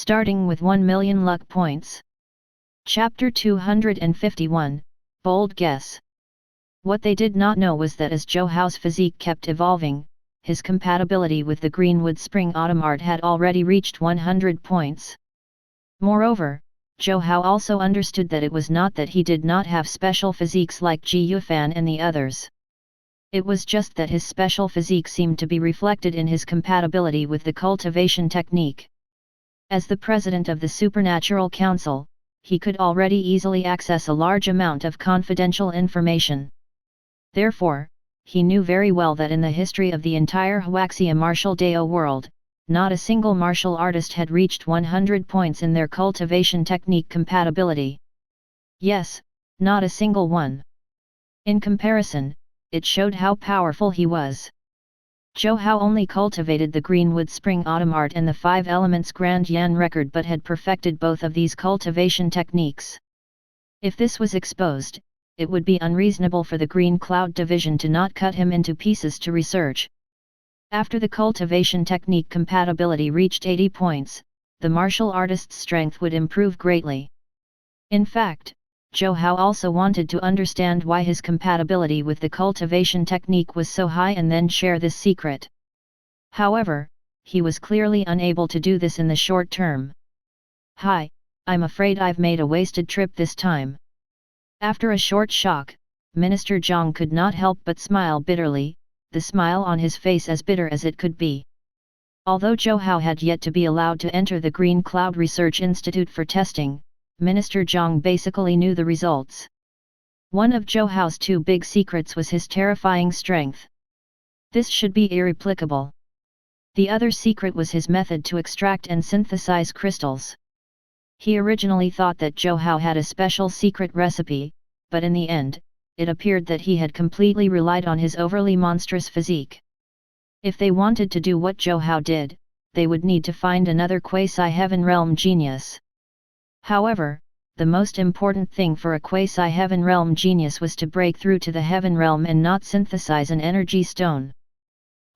starting with 1 million luck points. Chapter 251, Bold Guess. What they did not know was that as Zhou Hao's physique kept evolving, his compatibility with the Greenwood Spring Autumn art had already reached 100 points. Moreover, Zhou Hao also understood that it was not that he did not have special physiques like Ji Yufan and the others. It was just that his special physique seemed to be reflected in his compatibility with the cultivation technique. As the president of the Supernatural Council, he could already easily access a large amount of confidential information. Therefore, he knew very well that in the history of the entire Huaxia martial Dao world, not a single martial artist had reached 100 points in their cultivation technique compatibility. Yes, not a single one. In comparison, it showed how powerful he was. Zhou Hao only cultivated the Greenwood Spring Autumn art and the 5 Elements Grand Yan record but had perfected both of these cultivation techniques. If this was exposed, it would be unreasonable for the Green Cloud Division to not cut him into pieces to research. After the cultivation technique compatibility reached 80 points, the martial artist's strength would improve greatly. In fact, Zhou Hao also wanted to understand why his compatibility with the cultivation technique was so high and then share this secret. However, he was clearly unable to do this in the short term. "Hi, I'm afraid I've made a wasted trip this time." After a short shock, Minister Zhang could not help but smile bitterly, the smile on his face as bitter as it could be. Although Zhou Hao had yet to be allowed to enter the Green Cloud Research Institute for testing, Minister Zhang basically knew the results. One of Zhou Hao's 2 big secrets was his terrifying strength. This should be irreplicable. The other secret was his method to extract and synthesize crystals. He originally thought that Zhou Hao had a special secret recipe, but in the end, it appeared that he had completely relied on his overly monstrous physique. If they wanted to do what Zhou Hao did, they would need to find another quasi-heaven realm genius. However, the most important thing for a quasi-heaven realm genius was to break through to the heaven realm and not synthesize an energy stone.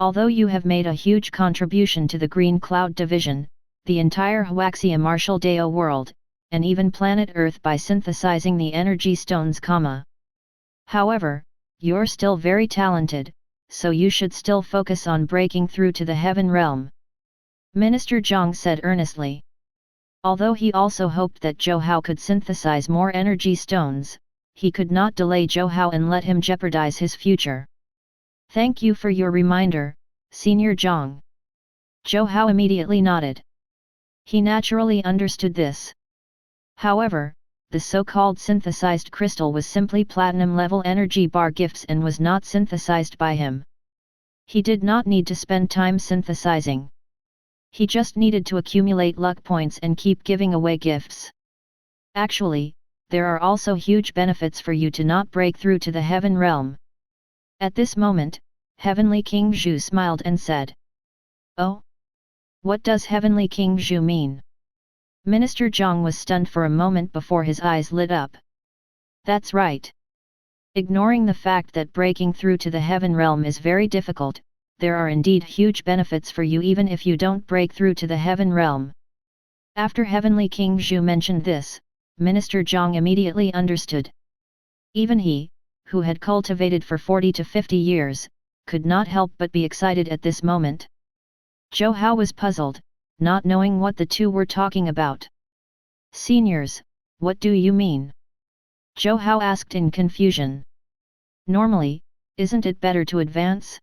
Although you have made a huge contribution to the Green Cloud Division, the entire Huaxia martial Dao world, and even planet Earth by synthesizing the energy stones, However, you're still very talented, so you should still focus on breaking through to the heaven realm. Minister Zhang said earnestly. Although he also hoped that Zhou Hao could synthesize more energy stones, he could not delay Zhou Hao and let him jeopardize his future. "Thank you for your reminder, Senior Zhang." Zhou Hao immediately nodded. He naturally understood this. However, the so-called synthesized crystal was simply platinum-level energy bar gifts and was not synthesized by him. He did not need to spend time synthesizing. He just needed to accumulate luck points and keep giving away gifts. Actually, there are also huge benefits for you to not break through to the heaven realm. At this moment, Heavenly King Zhu smiled and said, "Oh? What does Heavenly King Zhu mean?" Minister Zhang was stunned for a moment before his eyes lit up. "That's right. Ignoring the fact that breaking through to the heaven realm is very difficult, there are indeed huge benefits for you even if you don't break through to the heaven realm." After Heavenly King Zhu mentioned this, Minister Zhang immediately understood. Even he, who had cultivated for 40 to 50 years, could not help but be excited at this moment. Zhou Hao was puzzled, not knowing what the two were talking about. "Seniors, what do you mean?" Zhou Hao asked in confusion. Normally, isn't it better to advance?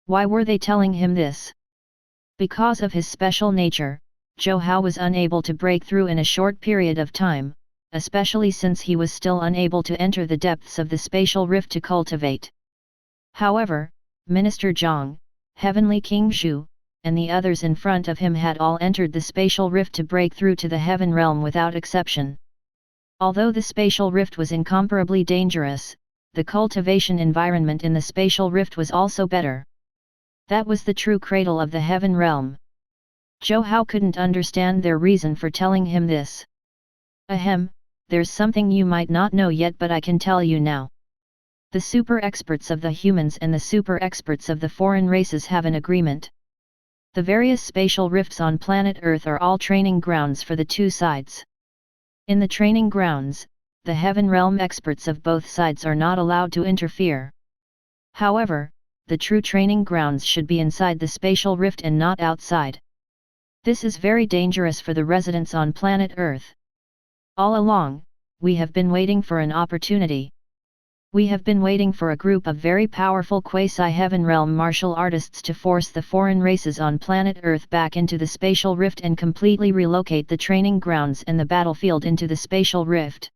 Why were they telling him this? Because of his special nature, Zhou Hao was unable to break through in a short period of time, especially since he was still unable to enter the depths of the spatial rift to cultivate. However, Minister Zhang, Heavenly King Zhu, and the others in front of him had all entered the spatial rift to break through to the heaven realm without exception. Although the spatial rift was incomparably dangerous, the cultivation environment in the spatial rift was also better. That was the true cradle of the heaven realm. Zhou Hao couldn't understand their reason for telling him this. "Ahem, there's something you might not know yet, but I can tell you now. The super experts of the humans and the super experts of the foreign races have an agreement. The various spatial rifts on planet Earth are all training grounds for the two sides. In the training grounds, the Heaven Realm experts of both sides are not allowed to interfere. However, the true training grounds should be inside the spatial rift and not outside. This is very dangerous for the residents on planet Earth. All along, we have been waiting for an opportunity. We have been waiting for a group of very powerful quasi-heaven realm martial artists to force the foreign races on planet Earth back into the spatial rift and completely relocate the training grounds and the battlefield into the spatial rift.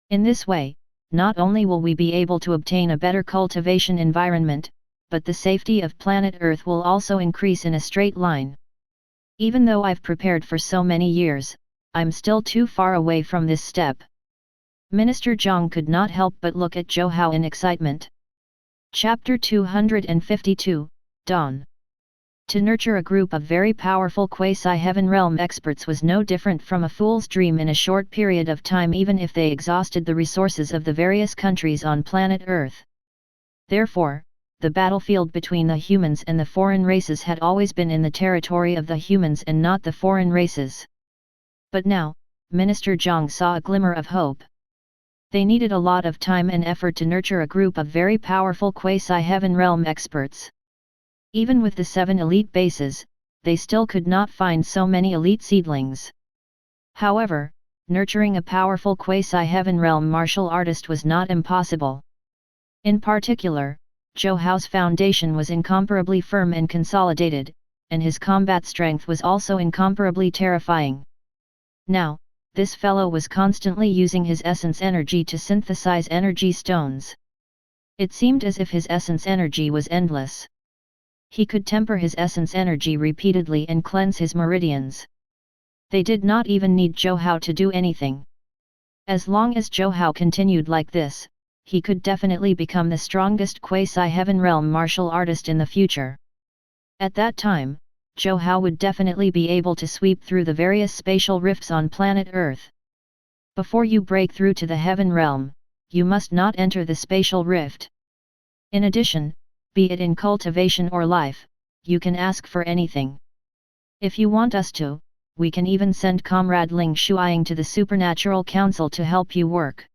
In this way, not only will we be able to obtain a better cultivation environment, but the safety of planet Earth will also increase in a straight line. Even though I've prepared for so many years, I'm still too far away from this step. Minister Zhang could not help but look at Zhou Hao in excitement. Chapter 252, Dawn. To nurture a group of very powerful quasi-heaven realm experts was no different from a fool's dream in a short period of time, even if they exhausted the resources of the various countries on planet Earth. Therefore, the battlefield between the humans and the foreign races had always been in the territory of the humans and not the foreign races. But now, Minister Zhang saw a glimmer of hope. They needed a lot of time and effort to nurture a group of very powerful quasi-heaven realm experts. Even with the 7 elite bases, they still could not find so many elite seedlings. However, nurturing a powerful quasi-heaven realm martial artist was not impossible. In particular, Zhou Hao's foundation was incomparably firm and consolidated, and his combat strength was also incomparably terrifying. Now, this fellow was constantly using his essence energy to synthesize energy stones. It seemed as if his essence energy was endless. He could temper his essence energy repeatedly and cleanse his meridians. They did not even need Zhou Hao to do anything. As long as Zhou Hao continued like this, he could definitely become the strongest quasi-heaven realm martial artist in the future. At that time, Zhou Hao would definitely be able to sweep through the various spatial rifts on planet Earth. Before you break through to the heaven realm, you must not enter the spatial rift. In addition, be it in cultivation or life, you can ask for anything. If you want us to, we can even send Comrade Ling Shuiying to the Supernatural Council to help you work.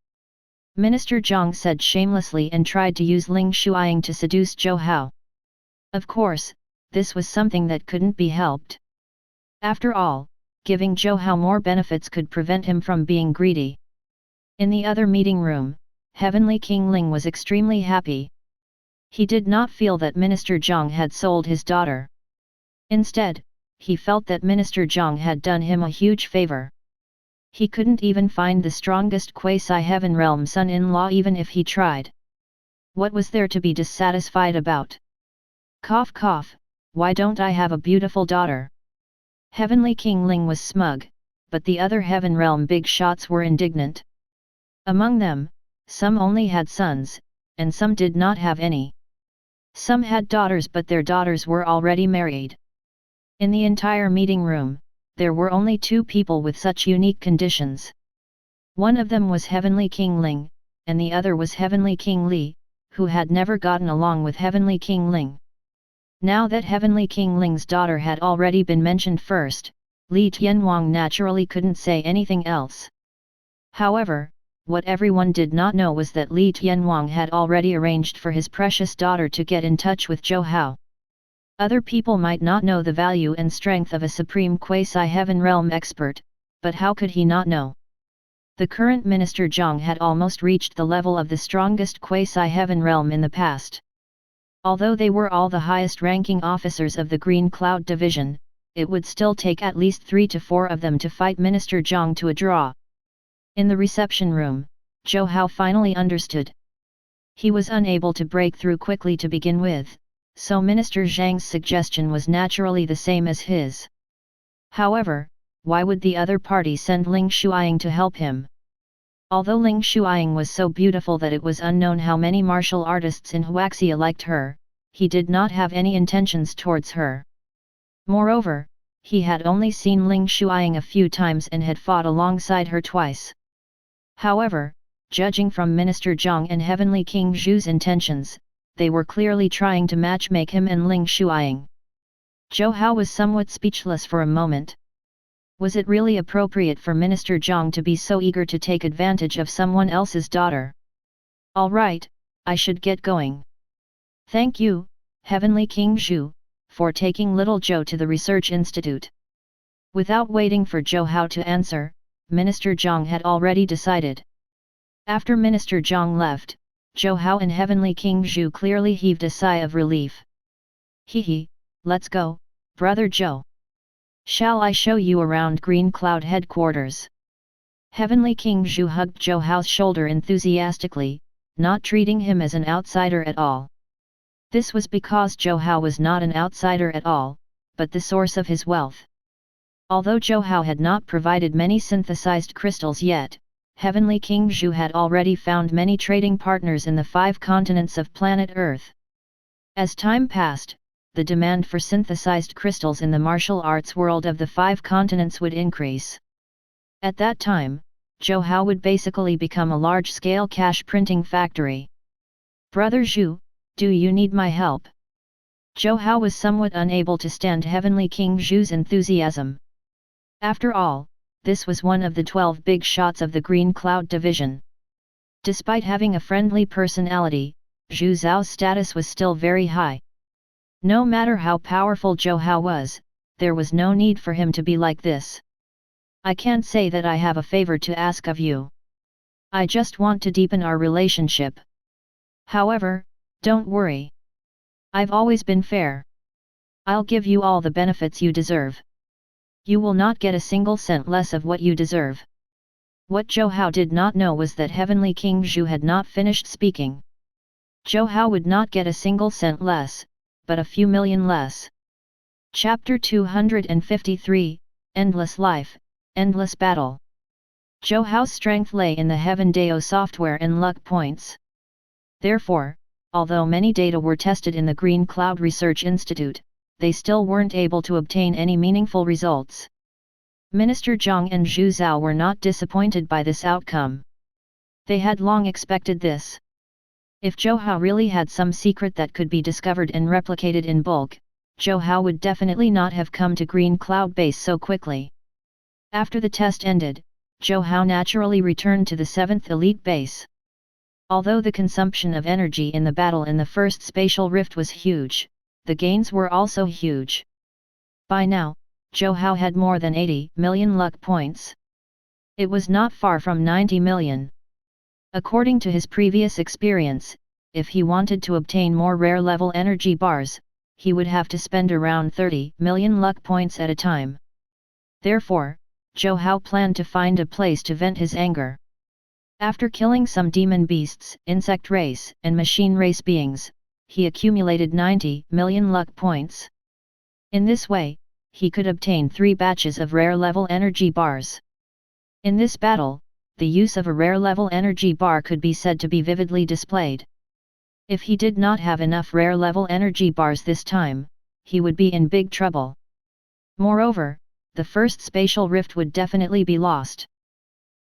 Minister Zhang said shamelessly and tried to use Ling Shuiying to seduce Zhou Hao. Of course, this was something that couldn't be helped. After all, giving Zhou Hao more benefits could prevent him from being greedy. In the other meeting room, Heavenly King Ling was extremely happy. He did not feel that Minister Zhang had sold his daughter. Instead, he felt that Minister Zhang had done him a huge favor. He couldn't even find the strongest quasi-heaven realm son-in-law even if he tried. What was there to be dissatisfied about? Cough cough, why don't I have a beautiful daughter? Heavenly King Ling was smug, but the other heaven realm big shots were indignant. Among them, some only had sons, and some did not have any. Some had daughters but their daughters were already married. In the entire meeting room, there were only 2 people with such unique conditions. One of them was Heavenly King Ling, and the other was Heavenly King Li, who had never gotten along with Heavenly King Ling. Now that Heavenly King Ling's daughter had already been mentioned first, Li Tianwang naturally couldn't say anything else. However, what everyone did not know was that Li Tianwang had already arranged for his precious daughter to get in touch with Zhou Hao. Other people might not know the value and strength of a supreme quasi-heaven realm expert, but how could he not know? The current Minister Zhang had almost reached the level of the strongest quasi-heaven realm in the past. Although they were all the highest-ranking officers of the Green Cloud Division, it would still take at least 3 to 4 of them to fight Minister Zhang to a draw. In the reception room, Zhou Hao finally understood. He was unable to break through quickly to begin with, so Minister Zhang's suggestion was naturally the same as his. However, why would the other party send Ling Shuiying to help him? Although Ling Shuiying was so beautiful that it was unknown how many martial artists in Huaxia liked her, he did not have any intentions towards her. Moreover, he had only seen Ling Shuiying a few times and had fought alongside her twice. However, judging from Minister Zhang and Heavenly King Zhu's intentions, they were clearly trying to matchmake him and Ling Shuiying. Zhou Hao was somewhat speechless for a moment. Was it really appropriate for Minister Zhang to be so eager to take advantage of someone else's daughter? All right, I should get going. Thank you, Heavenly King Zhu, for taking little Zhou to the research institute. Without waiting for Zhou Hao to answer, Minister Zhang had already decided. After Minister Zhang left, Zhou Hao and Heavenly King Zhu clearly heaved a sigh of relief. Hee, let's go, Brother Zhou. Shall I show you around Green Cloud headquarters? Heavenly King Zhu hugged Zhou Hao's shoulder enthusiastically, not treating him as an outsider at all. This was because Zhou Hao was not an outsider at all, but the source of his wealth. Although Zhou Hao had not provided many synthesized crystals yet, Heavenly King Zhu had already found many trading partners in the 5 continents of planet Earth. As time passed, the demand for synthesized crystals in the martial arts world of the 5 continents would increase. At that time, Zhou Hao would basically become a large-scale cash printing factory. Brother Zhu, do you need my help? Zhou Hao was somewhat unable to stand Heavenly King Zhu's enthusiasm. After all, this was one of the 12 big shots of the Green Cloud division. Despite having a friendly personality, Zhu Zhao's status was still very high. No matter how powerful Zhou Hao was, there was no need for him to be like this. I can't say that I have a favor to ask of you. I just want to deepen our relationship. However, don't worry. I've always been fair. I'll give you all the benefits you deserve. You will not get a single cent less of what you deserve. What Zhou Hao did not know was that Heavenly King Zhu had not finished speaking. Zhou Hao would not get a single cent less, but a few million less. Chapter 253, Endless Life, Endless Battle. Zhou Hao's strength lay in the Heaven Dao software and luck points. Therefore, although many data were tested in the Green Cloud Research Institute, they still weren't able to obtain any meaningful results. Minister Zhang and Zhu Zhao were not disappointed by this outcome. They had long expected this. If Zhou Hao really had some secret that could be discovered and replicated in bulk, Zhou Hao would definitely not have come to Green Cloud Base so quickly. After the test ended, Zhou Hao naturally returned to the 7th Elite Base. Although the consumption of energy in the battle in the first spatial rift was huge, the gains were also huge. By now, Zhou Hao had more than 80 million luck points. It was not far from 90 million. According to his previous experience, if he wanted to obtain more rare-level energy bars, he would have to spend around 30 million luck points at a time. Therefore, Zhou Hao planned to find a place to vent his anger. After killing some demon beasts, insect race, and machine race beings, he accumulated 90 million luck points. In this way, he could obtain 3 batches of rare-level energy bars. In this battle, the use of a rare-level energy bar could be said to be vividly displayed. If he did not have enough rare-level energy bars this time, he would be in big trouble. Moreover, the first spatial rift would definitely be lost.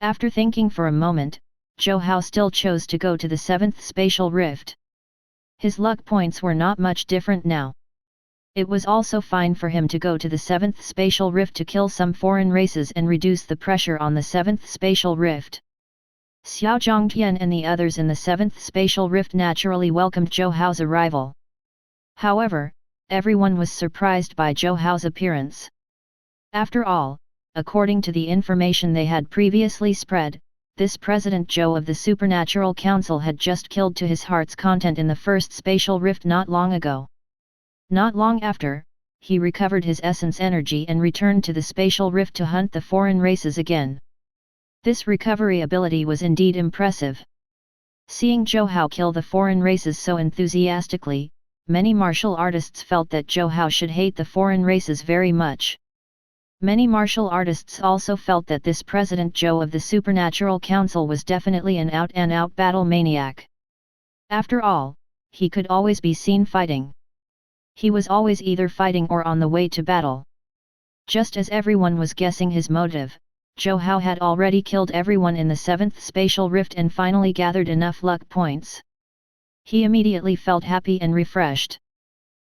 After thinking for a moment, Zhou Hao still chose to go to the 7th spatial rift. His luck points were not much different now. It was also fine for him to go to the 7th spatial rift to kill some foreign races and reduce the pressure on the 7th spatial rift. Xiao Zhongtian and the others in the 7th spatial rift naturally welcomed Zhou Hao's arrival. However, everyone was surprised by Zhou Hao's appearance. After all, according to the information they had previously spread, this President Zhou of the Supernatural Council had just killed to his heart's content in the first spatial rift not long ago. Not long after, he recovered his essence energy and returned to the spatial rift to hunt the foreign races again. This recovery ability was indeed impressive. Seeing Zhou Hao kill the foreign races so enthusiastically, many martial artists felt that Zhou Hao should hate the foreign races very much. Many martial artists also felt that this President Zhou of the Supernatural Council was definitely an out-and-out battle maniac. After all, he could always be seen fighting. He was always either fighting or on the way to battle. Just as everyone was guessing his motive, Zhou Hao had already killed everyone in the 7th spatial rift and finally gathered enough luck points. He immediately felt happy and refreshed.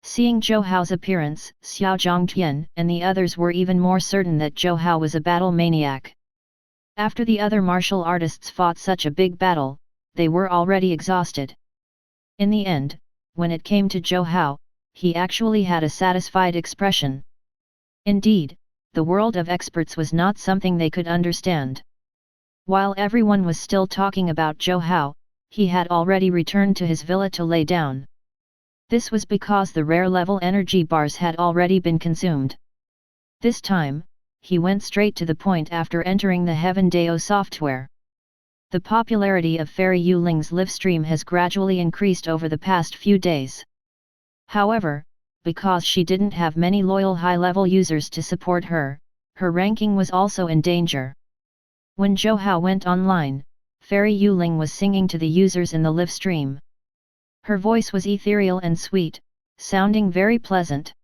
Seeing Zhou Hao's appearance, Xiao Zhongtian and the others were even more certain that Zhou Hao was a battle maniac. After the other martial artists fought such a big battle, they were already exhausted. In the end, when it came to Zhou Hao, he actually had a satisfied expression. Indeed, the world of experts was not something they could understand. While everyone was still talking about Zhou Hao, he had already returned to his villa to lay down. This was because the rare level energy bars had already been consumed. This time, he went straight to the point after entering the Heaven Dao software. The popularity of Fairy Yu Ling's Livestream has gradually increased over the past few days. However, because she didn't have many loyal high-level users to support her, her ranking was also in danger. When Zhou Hao went online, Fairy Yu Ling was singing to the users in the Livestream. Her voice was ethereal and sweet, sounding very pleasant.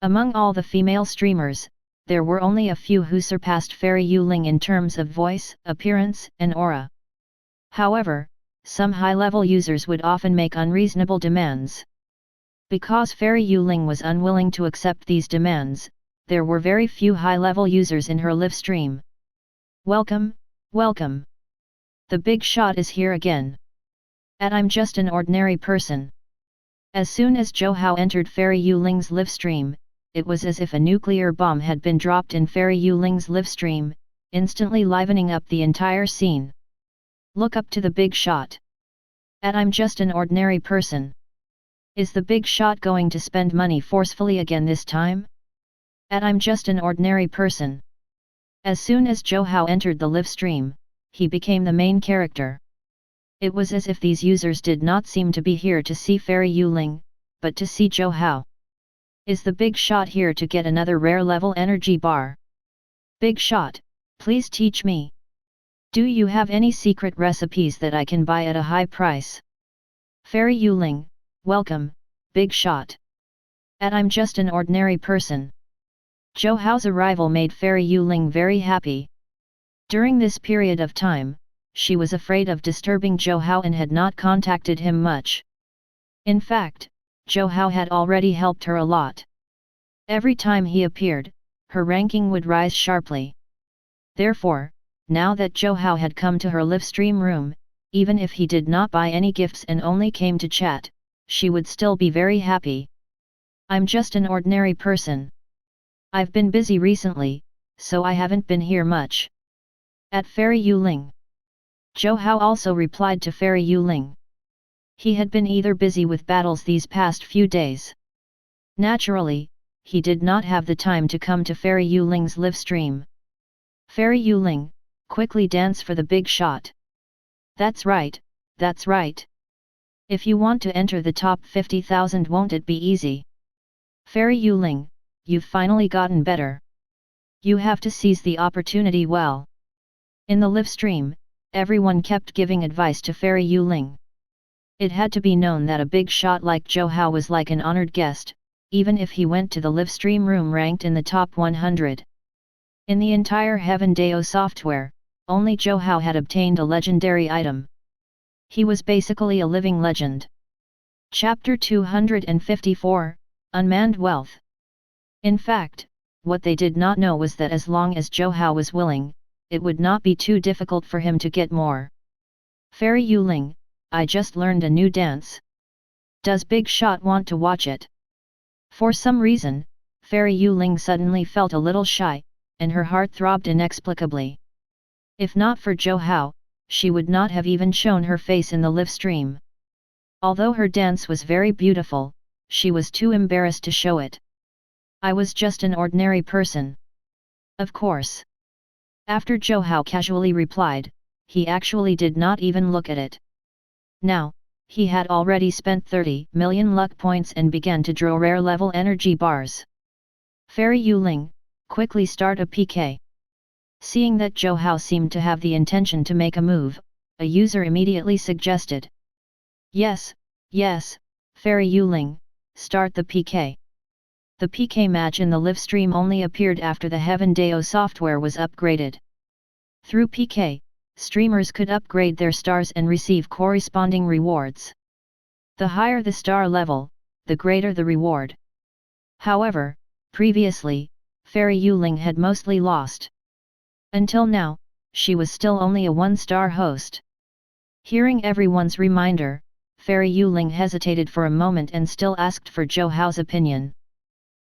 Among all the female streamers, there were only a few who surpassed Fairy Yu Ling in terms of voice, appearance, and aura. However, some high-level users would often make unreasonable demands. Because Fairy Yu Ling was unwilling to accept these demands, there were very few high-level users in her Livestream. Welcome, welcome. The big shot is here again. And I'm just an ordinary person. As soon as Zhou Hao entered Fairy Yu Ling's Livestream, it was as if a nuclear bomb had been dropped in Fairy Yu Ling's Livestream, instantly livening up the entire scene. Look up to the big shot. And I'm just an ordinary person. Is the big shot going to spend money forcefully again this time? And I'm just an ordinary person. As soon as Zhou Hao entered the Livestream, he became the main character. It was as if these users did not seem to be here to see Fairy Yu Ling, but to see Zhou Hao. Is the big shot here to get another rare level energy bar? Big shot, please teach me. Do you have any secret recipes that I can buy at a high price? Fairy Yu Ling, welcome, big shot. And I'm just an ordinary person. Zhou Hao's arrival made Fairy Yu Ling very happy. During this period of time, she was afraid of disturbing Zhou Hao and had not contacted him much. In fact, Zhou Hao had already helped her a lot. Every time he appeared, her ranking would rise sharply. Therefore, now that Zhou Hao had come to her Livestream room, even if he did not buy any gifts and only came to chat, she would still be very happy. I'm just an ordinary person. I've been busy recently, so I haven't been here much. At Fairy Yu Ling. Zhou Hao also replied to Fairy Yu Ling. He had been either busy with battles these past few days. Naturally, he did not have the time to come to Fairy Yu Ling's Livestream. Fairy Yu Ling, quickly dance for the big shot. That's right, that's right. If you want to enter the top 50,000, won't it be easy? Fairy Yu Ling, you've finally gotten better. You have to seize the opportunity well. In the Livestream, everyone kept giving advice to Fairy Yu Ling. It had to be known that a big shot like Zhou Hao was like an honored guest, even if he went to the Livestream room ranked in the top 100. In the entire Heaven Dao software, only Zhou Hao had obtained a legendary item. He was basically a living legend. Chapter 254, Unmanned Wealth. In fact, what they did not know was that as long as Zhou Hao was willing, it would not be too difficult for him to get more. Fairy Yu Ling, I just learned a new dance. Does Big Shot want to watch it? For some reason, Fairy Yu Ling suddenly felt a little shy, and her heart throbbed inexplicably. If not for Zhou Hao, she would not have even shown her face in the Livestream. Although her dance was very beautiful, she was too embarrassed to show it. I was just an ordinary person. Of course. After Zhou Hao casually replied, he actually did not even look at it. Now, he had already spent 30 million luck points and began to draw rare level energy bars. Fairy Yu Ling, quickly start a PK. Seeing that Zhou Hao seemed to have the intention to make a move, a user immediately suggested. Yes, Fairy Yu Ling, start the PK. The PK match in the Livestream only appeared after the Heaven Dao software was upgraded. Through PK, streamers could upgrade their stars and receive corresponding rewards. The higher the star level, the greater the reward. However, previously, Fairy Yuling had mostly lost. Until now, she was still only a one-star host. Hearing everyone's reminder, Fairy Yuling hesitated for a moment and still asked for Zhou Hao's opinion.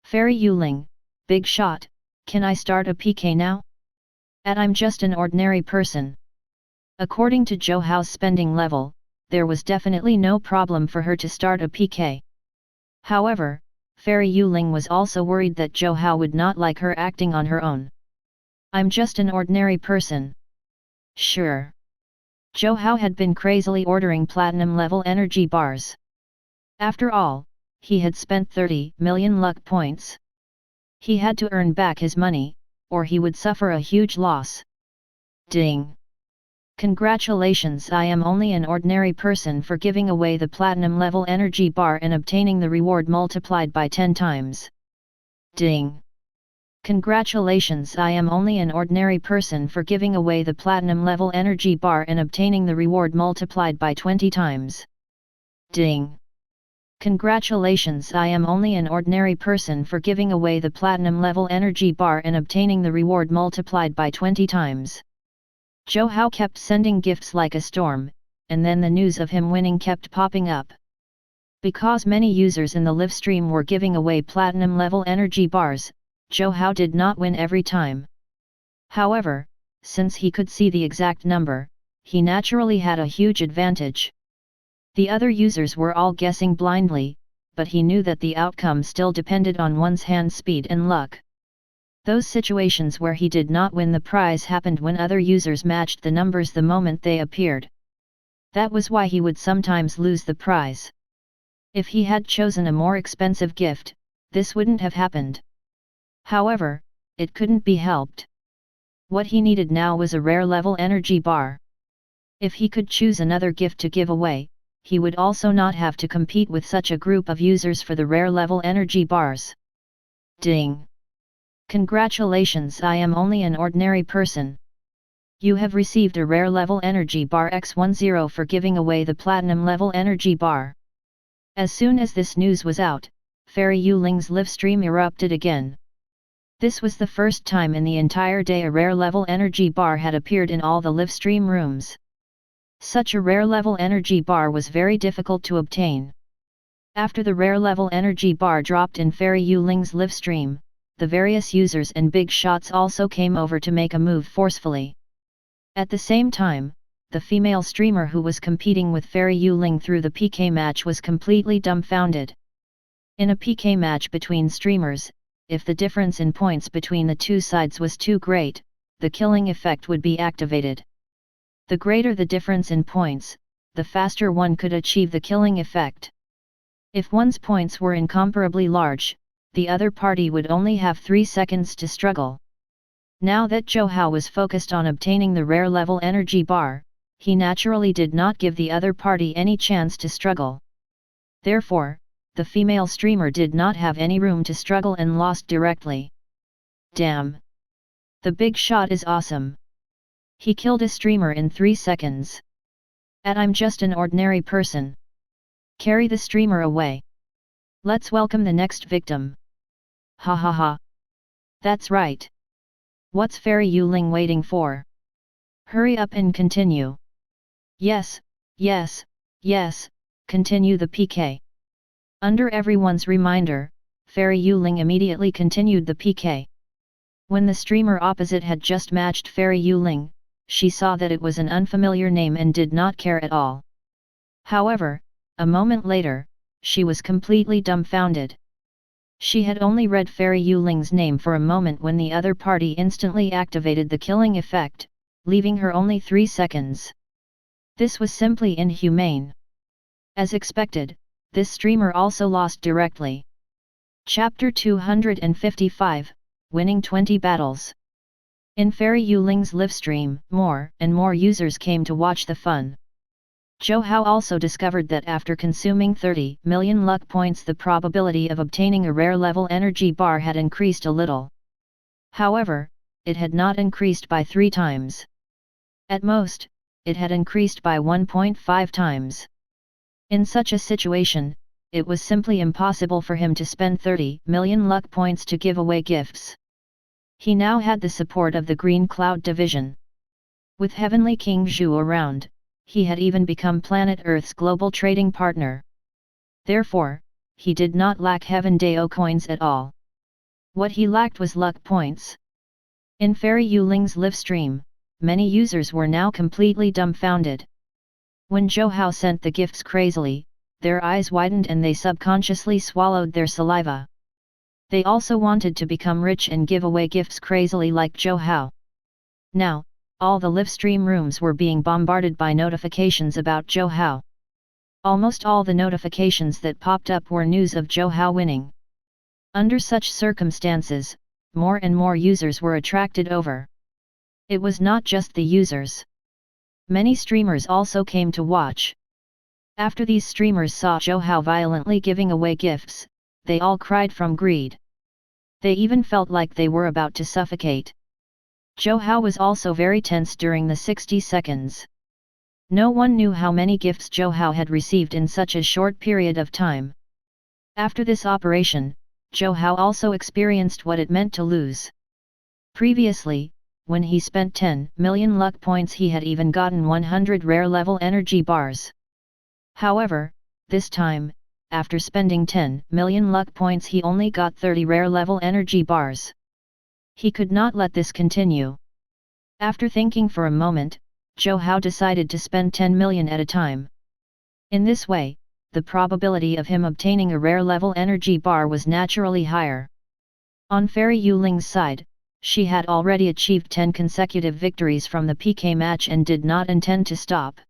Fairy Yuling, big shot, can I start a PK now? I'm just an ordinary person. According to Zhou Hao's spending level, there was definitely no problem for her to start a PK. However, Fairy Yuling was also worried that Zhou Hao would not like her acting on her own. I'm just an ordinary person. Sure. Zhou Hao had been crazily ordering platinum-level energy bars. After all, he had spent 30 million luck points. He had to earn back his money, or he would suffer a huge loss. Ding! Congratulations, I am only an ordinary person for giving away the platinum-level energy bar and obtaining the reward multiplied by 10 times. Ding! Congratulations, I am only an ordinary person for giving away the platinum-level energy bar and obtaining the reward multiplied by 20 times. Ding! Congratulations, I am only an ordinary person for giving away the platinum-level energy bar and obtaining the reward multiplied by 20 times. Zhou Hao kept sending gifts like a storm, and then the news of him winning kept popping up. Because many users in the Livestream were giving away platinum-level energy bars, Zhou Hao did not win every time. However, since he could see the exact number, he naturally had a huge advantage. The other users were all guessing blindly, but he knew that the outcome still depended on one's hand speed and luck. Those situations where he did not win the prize happened when other users matched the numbers the moment they appeared. That was why he would sometimes lose the prize. If he had chosen a more expensive gift, this wouldn't have happened. However, it couldn't be helped. What he needed now was a rare level energy bar. If he could choose another gift to give away, he would also not have to compete with such a group of users for the rare level energy bars. Ding! Congratulations, I am only an ordinary person. You have received a rare level energy bar X10 for giving away the platinum level energy bar. As soon as this news was out, Fairy Yuling's Livestream erupted again. This was the first time in the entire day a rare level energy bar had appeared in all the Livestream rooms. Such a rare level energy bar was very difficult to obtain. After the rare level energy bar dropped in Fairy Yuling's Livestream, the various users and big shots also came over to make a move forcefully. At the same time, the female streamer who was competing with Fairy Yuling through the PK match was completely dumbfounded. In a PK match between streamers, if the difference in points between the two sides was too great, the killing effect would be activated. The greater the difference in points, the faster one could achieve the killing effect. If one's points were incomparably large, the other party would only have 3 seconds to struggle. Now that Zhou Hao was focused on obtaining the rare level energy bar, he naturally did not give the other party any chance to struggle. Therefore, the female streamer did not have any room to struggle and lost directly. Damn! The big shot is awesome. He killed a streamer in 3 seconds. I'm just an ordinary person. Carry the streamer away. Let's welcome the next victim. Ha ha ha. That's right. What's Fairy Yuling waiting for? Hurry up and continue. Yes, yes, yes, continue the PK. Under everyone's reminder, Fairy Yuling immediately continued the PK. When the streamer opposite had just matched Fairy Yuling, she saw that it was an unfamiliar name and did not care at all. However, a moment later, she was completely dumbfounded. She had only read Fairy Yuling's name for a moment when the other party instantly activated the killing effect, leaving her only 3 seconds. This was simply inhumane. As expected, this streamer also lost directly. Chapter 255, Winning 20 Battles. In Fairy Yuling's Livestream, more and more users came to watch the fun. Zhou Hao also discovered that after consuming 30 million luck points, the probability of obtaining a rare level energy bar had increased a little. However, it had not increased by 3 times. At most, it had increased by 1.5 times. In such a situation, it was simply impossible for him to spend 30 million luck points to give away gifts. He now had the support of the Green Cloud Division. With Heavenly King Zhu around, he had even become Planet Earth's global trading partner. Therefore, he did not lack Heaven Dao coins at all. What he lacked was luck points. In Fairy Yuling's Livestream, many users were now completely dumbfounded. When Zhou Hao sent the gifts crazily, their eyes widened and they subconsciously swallowed their saliva. They also wanted to become rich and give away gifts crazily like Zhou Hao. Now, all the Livestream rooms were being bombarded by notifications about Zhou Hao. Almost all the notifications that popped up were news of Zhou Hao winning. Under such circumstances, more and more users were attracted over. It was not just the users. Many streamers also came to watch. After these streamers saw Zhou Hao violently giving away gifts, they all cried from greed. They even felt like they were about to suffocate. Zhou Hao was also very tense during the 60 seconds. No one knew how many gifts Zhou Hao had received in such a short period of time. After this operation, Zhou Hao also experienced what it meant to lose. Previously, when he spent 10 million luck points, he had even gotten 100 rare level energy bars. However, this time, after spending 10 million luck points, he only got 30 rare level energy bars. He could not let this continue. After thinking for a moment, Zhou Hao decided to spend 10 million at a time. In this way, the probability of him obtaining a rare level energy bar was naturally higher. On Fairy Yuling's side, she had already achieved 10 consecutive victories from the PK match and did not intend to stop.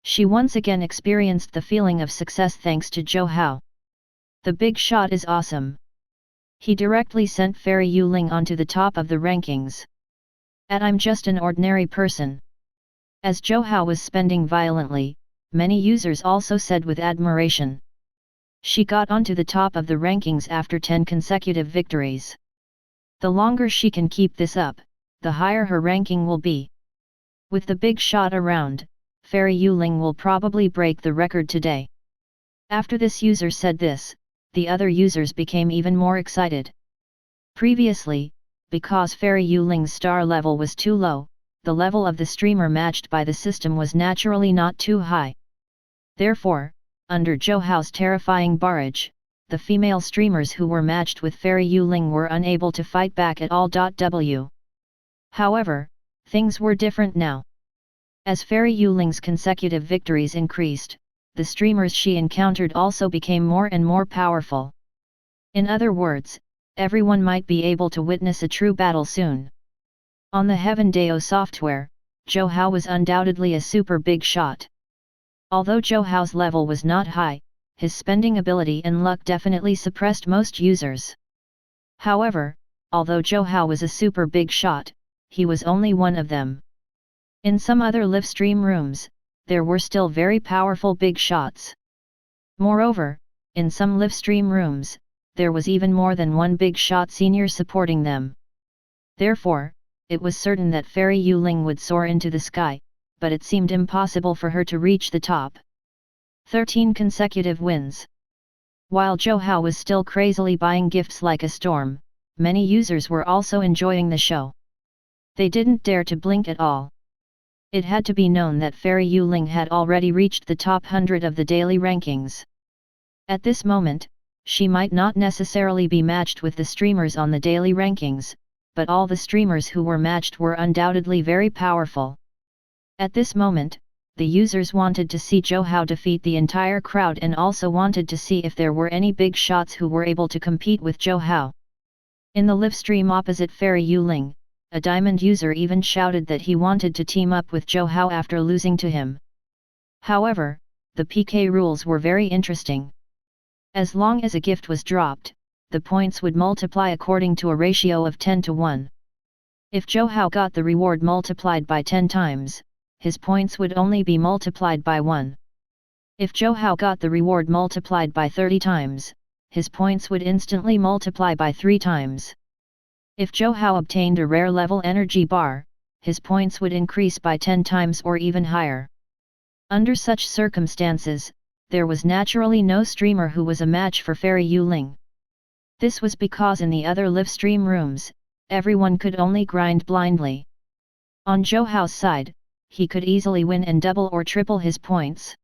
She once again experienced the feeling of success thanks to Zhou Hao. The big shot is awesome. He directly sent Fairy Yuling onto the top of the rankings. I'm just an ordinary person. As Zhou Hao was spending violently, many users also said with admiration. She got onto the top of the rankings after 10 consecutive victories. The longer she can keep this up, the higher her ranking will be. With the big shot around, Fairy Yuling will probably break the record today. After this user said this, the other users became even more excited. Previously, because Fairy Yuling's star level was too low, the level of the streamer matched by the system was naturally not too high. Therefore, under Zhou Hao's terrifying barrage, the female streamers who were matched with Fairy Yuling were unable to fight back at all. However, things were different now. As Fairy Yuling's consecutive victories increased, the streamers she encountered also became more and more powerful. In other words, everyone might be able to witness a true battle soon. On the Heaven Dao software, Zhou Hao was undoubtedly a super big shot. Although Zhou Hao's level was not high, his spending ability and luck definitely suppressed most users. However, although Zhou Hao was a super big shot, he was only one of them. In some other Livestream rooms, there were still very powerful big shots. Moreover, in some Livestream rooms, there was even more than one big shot senior supporting them. Therefore, it was certain that Fairy Yuling would soar into the sky, but it seemed impossible for her to reach the top. 13 consecutive wins. While Zhou Hao was still crazily buying gifts like a storm, many users were also enjoying the show. They didn't dare to blink at all. It had to be known that Fairy Yuling had already reached the top 100 of the daily rankings. At this moment, she might not necessarily be matched with the streamers on the daily rankings, but all the streamers who were matched were undoubtedly very powerful. At this moment, the users wanted to see Zhou Hao defeat the entire crowd and also wanted to see if there were any big shots who were able to compete with Zhou Hao. In the Livestream opposite Fairy Yuling, a diamond user even shouted that he wanted to team up with Zhou Hao after losing to him. However, the PK rules were very interesting. As long as a gift was dropped, the points would multiply according to a ratio of 10 to 1. If Zhou Hao got the reward multiplied by 10 times, his points would only be multiplied by 1. If Zhou Hao got the reward multiplied by 30 times, his points would instantly multiply by 3 times. If Zhou Hao obtained a rare level energy bar, his points would increase by 10 times or even higher. Under such circumstances, there was naturally no streamer who was a match for Fairy Yu Ling. This was because in the other Livestream rooms, everyone could only grind blindly. On Zhou Hao's side, he could easily win and double or triple his points.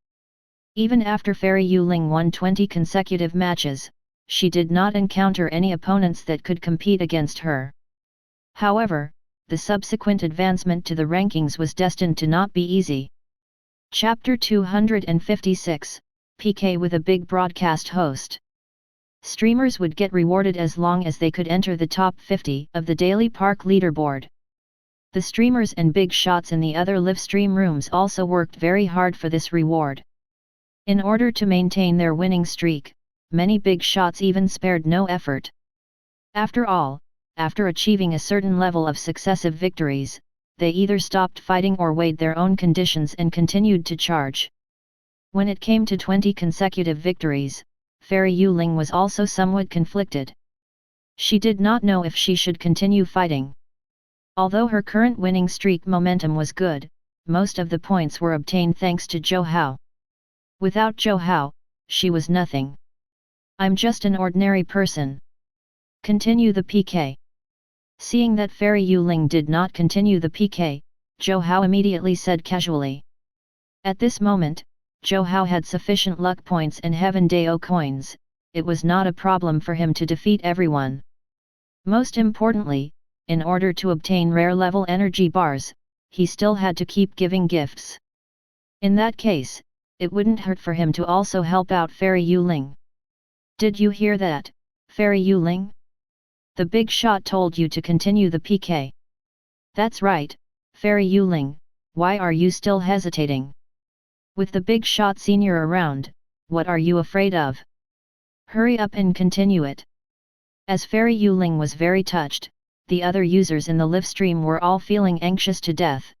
Even after Fairy Yu Ling won 20 consecutive matches, she did not encounter any opponents that could compete against her. However, the subsequent advancement to the rankings was destined to not be easy. Chapter 256, PK with a big broadcast host. Streamers would get rewarded as long as they could enter the top 50 of the Daily Park leaderboard. The streamers and big shots in the other Livestream rooms also worked very hard for this reward. In order to maintain their winning streak, many big shots even spared no effort. After all, after achieving a certain level of successive victories, they either stopped fighting or weighed their own conditions and continued to charge. When it came to 20 consecutive victories, Fairy Yu Ling was also somewhat conflicted. She did not know if she should continue fighting. Although her current winning streak momentum was good, most of the points were obtained thanks to Zhou Hao. Without Zhou Hao, she was nothing. "I'm just an ordinary person. Continue the PK." Seeing that Fairy Yu Ling did not continue the PK, Zhou Hao immediately said casually. At this moment, Zhou Hao had sufficient luck points and Heaven Dao coins, it was not a problem for him to defeat everyone. Most importantly, in order to obtain rare level energy bars, he still had to keep giving gifts. In that case, it wouldn't hurt for him to also help out Fairy Yu Ling. "Did you hear that, Fairy Yu Ling? The big shot told you to continue the PK. That's right, Fairy Yu Ling, why are you still hesitating? With the big shot senior around, what are you afraid of? Hurry up and continue it." As Fairy Yu Ling was very touched, the other users in the Livestream were all feeling anxious to death.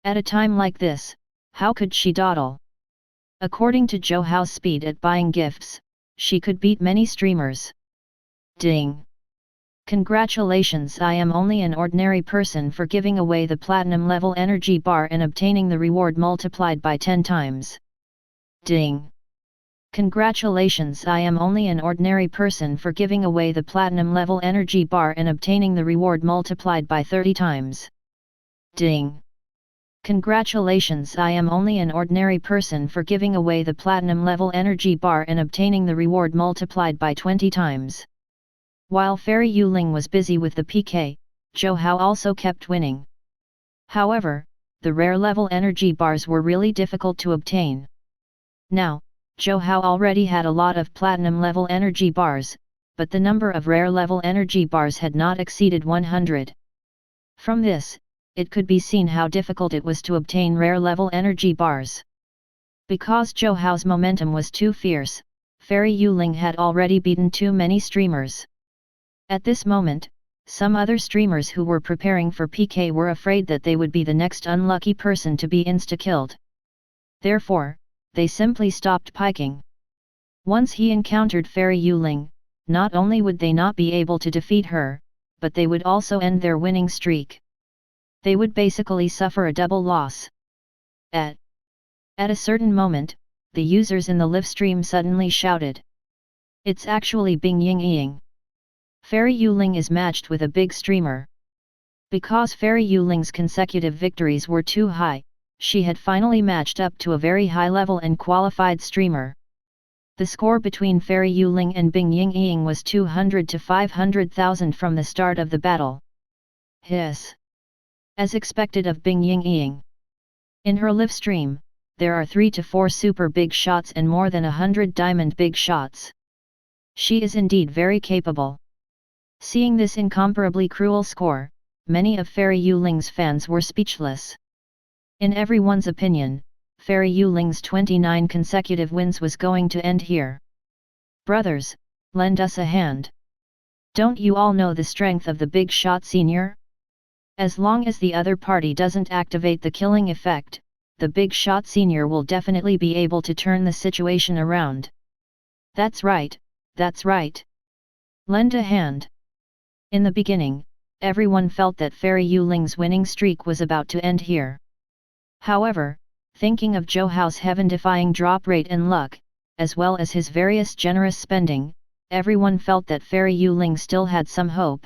At a time like this, how could she dawdle? According to Zhou Hao's speed at buying gifts, she could beat many streamers. Ding! Congratulations, I am only an ordinary person for giving away the platinum level energy bar and obtaining the reward multiplied by 10 times. Ding! Congratulations, I am only an ordinary person for giving away the platinum level energy bar and obtaining the reward multiplied by 30 times. Ding! Congratulations, I am only an ordinary person for giving away the platinum level energy bar and obtaining the reward multiplied by 20 times. While Fairy Yu Ling was busy with the PK, Zhou Hao also kept winning. However, the rare level energy bars were really difficult to obtain. Now, Zhou Hao already had a lot of platinum level energy bars, but the number of rare level energy bars had not exceeded 100. From this, it could be seen how difficult it was to obtain rare level energy bars. Because Zhou Hao's momentum was too fierce, Fairy Yu Ling had already beaten too many streamers. At this moment, some other streamers who were preparing for PK were afraid that they would be the next unlucky person to be insta-killed. Therefore, they simply stopped piking. Once he encountered Fairy Yu Ling, not only would they not be able to defeat her, but they would also end their winning streak. They would basically suffer a double loss. At a certain moment, the users in the Livestream suddenly shouted. "It's actually Bing Ying. Fairy Yu Ling is matched with a big streamer." Because Fairy Yu Ling's consecutive victories were too high, she had finally matched up to a very high level and qualified streamer. The score between Fairy Yu Ling and Bing Ying was 200 to 500,000 from the start of the battle. Hiss! As expected of Bing Ying. In her Livestream, there are 3 to 4 super big shots and more than 100 diamond big shots. She is indeed very capable. Seeing this incomparably cruel score, many of Fairy Yu Ling's fans were speechless. In everyone's opinion, Fairy Yu Ling's 29 consecutive wins was going to end here. Brothers, lend us a hand. Don't you all know the strength of the big shot senior? As long as the other party doesn't activate the killing effect, the big shot senior will definitely be able to turn the situation around. That's right, that's right. Lend a hand. In the beginning, everyone felt that Fairy Yu Ling's winning streak was about to end here. However, thinking of Zhou Hao's heaven-defying drop rate and luck, as well as his various generous spending, everyone felt that Fairy Yu Ling still had some hope.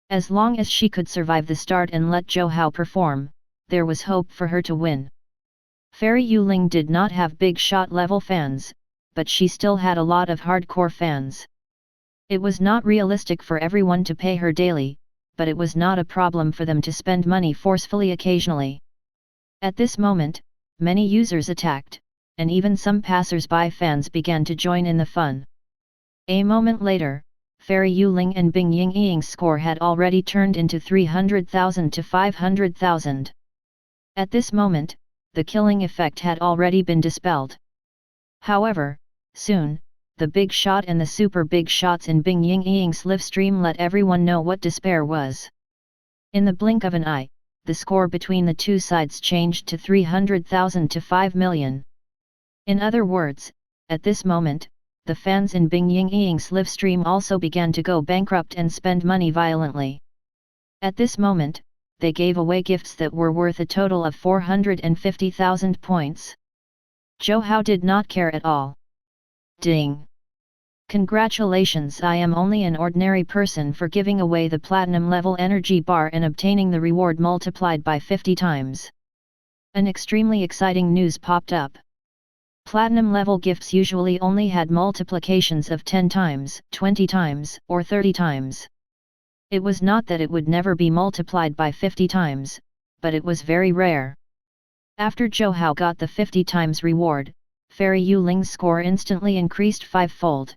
As long as she could survive the start and let Zhou Hao perform, there was hope for her to win. Fairy Yu Ling did not have big shot level fans, but she still had a lot of hardcore fans. It was not realistic for everyone to pay her daily, but it was not a problem for them to spend money forcefully occasionally. At this moment, many users attacked, and even some passers-by fans began to join in the fun. A moment later, Fairy Yu Ling and Bing Yingying's score had already turned into 300,000 to 500,000. At this moment, the killing effect had already been dispelled. However, soon, the big shot and the super big shots in Bing Yingying's Livestream let everyone know what despair was. In the blink of an eye, the score between the two sides changed to 300,000 to 5 million. In other words, at this moment, the fans in Bing Yingying's Livestream also began to go bankrupt and spend money violently. At this moment, they gave away gifts that were worth a total of 450,000 points. Zhou Hao did not care at all. Ding! Congratulations, I am only an ordinary person for giving away the platinum level energy bar and obtaining the reward multiplied by 50 times. An extremely exciting news popped up. Platinum level gifts usually only had multiplications of 10 times, 20 times, or 30 times. It was not that it would never be multiplied by 50 times, but it was very rare. After Zhou Hao got the 50 times reward, Fairy Yu Ling's score instantly increased 5-fold.